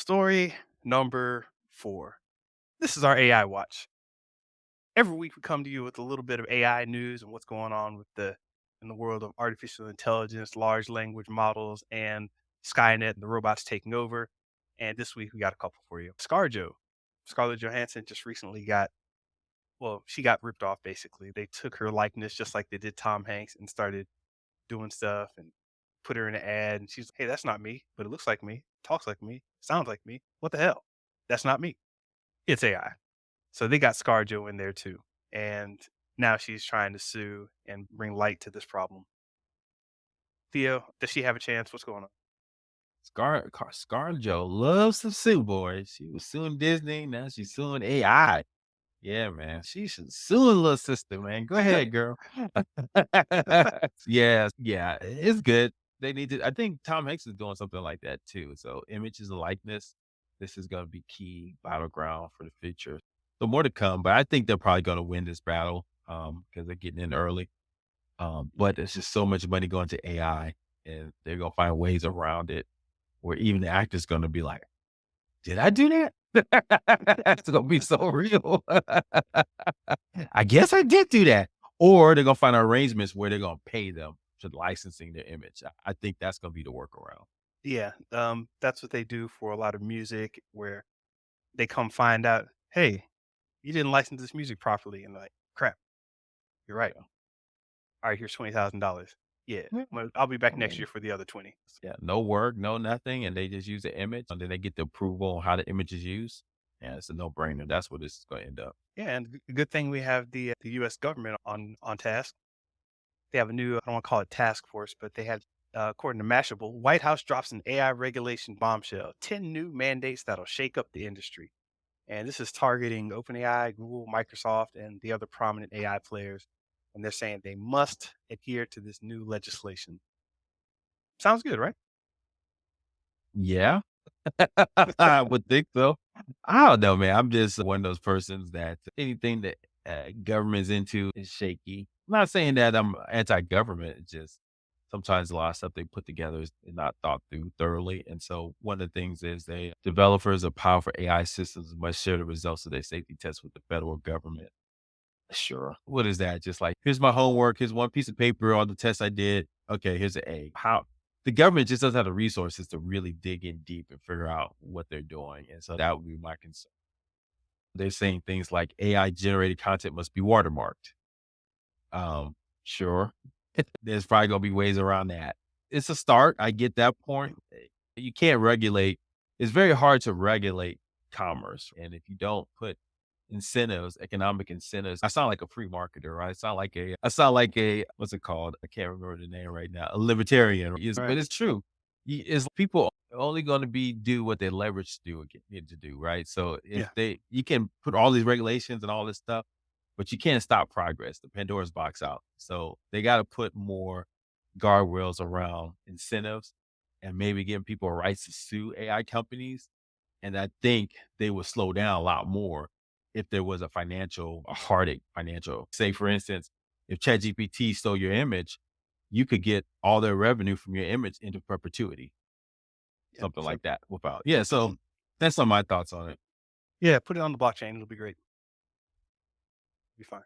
Story number 4. This is our AI watch. Every week we come to you with a little bit of AI news and what's going on with the in the world of artificial intelligence, large language models, and Skynet and the robots taking over. And this week we got a couple for you. ScarJo, Scarlett Johansson just recently she got ripped off basically. They took her likeness just like they did Tom Hanks and started doing stuff and put her in an ad. And she's, hey, that's not me, but it looks like me, talks like me, sounds like me. What the hell? That's not me. It's AI. So they got ScarJo in there too. And now she's trying to sue and bring light to this problem. Theo, does she have a chance? What's going on? ScarJo loves to sue, boy. She was suing Disney, now she's suing AI. Yeah, man. She should sue a little sister, man. Go ahead, girl. Yeah, it's good. They need to I think Tom Hanks is doing something like that too. So images and likeness, this is gonna be key battleground for the future. So more to come, but I think they're probably gonna win this battle, because they're getting in early. But there's just so much money going to AI, and they're gonna find ways around it where even the actor's gonna be like, "Did I do that?" It's gonna be so real. I guess I did do that. Or they're gonna find arrangements where they're gonna pay them for licensing their image. I think that's gonna be the workaround. Yeah, that's what they do for a lot of music where they come find out, hey, you didn't license this music properly. And like, crap, you're right. Yeah. All right, here's $20,000. Yeah, Yeah. I'll be back I next year mean, for the other 20. yeah, no work, no nothing, and they just use the image, and then they get the approval on how the image is used. Yeah, it's a no-brainer. That's what this is gonna end up. Yeah, and good thing we have the U.S. government on task. They have a new, I don't want to call it task force, but they had, according to Mashable, White House drops an AI regulation bombshell, 10 new mandates that'll shake up the industry. And this is targeting OpenAI, Google, Microsoft, and the other prominent AI players. And they're saying they must adhere to this new legislation. Sounds good, right? Yeah. I would think so. I don't know, man. I'm just one of those persons that anything that government's into is shaky. I'm not saying that I'm anti-government. It's just sometimes a lot of stuff they put together is not thought through thoroughly. And so one of the things is they developers of powerful AI systems must share the results of their safety tests with the federal government. Sure. What is that? Just like, here's my homework. Here's one piece of paper on the test I did. Okay, here's an A. How the government just doesn't have the resources to really dig in deep and figure out what they're doing. And so that would be my concern. They're saying things like AI generated content must be watermarked. Sure. There's probably gonna be ways around that. It's a start. I get that point. You can't regulate. It's very hard to regulate commerce. And if you don't put incentives, economic incentives. I sound like a free marketer, right? I sound like a what's it called? I can't remember the name right now. A libertarian, but Right. it's true. Is people only going to be do what they leverage to do need to do, right? So if Yeah. you can put all these regulations and all this stuff, but you can't stop progress. The Pandora's box out. So they got to put more guardrails around incentives and maybe giving people rights to sue AI companies, and I think they would slow down a lot more if there was a heartache financial. Say, for instance, if ChatGPT stole your image, you could get all their revenue from your image into perpetuity, Yeah. something So, like that without. Yeah. So that's some of my thoughts on it. yeah, put it on the blockchain. It'll be great. Be fine.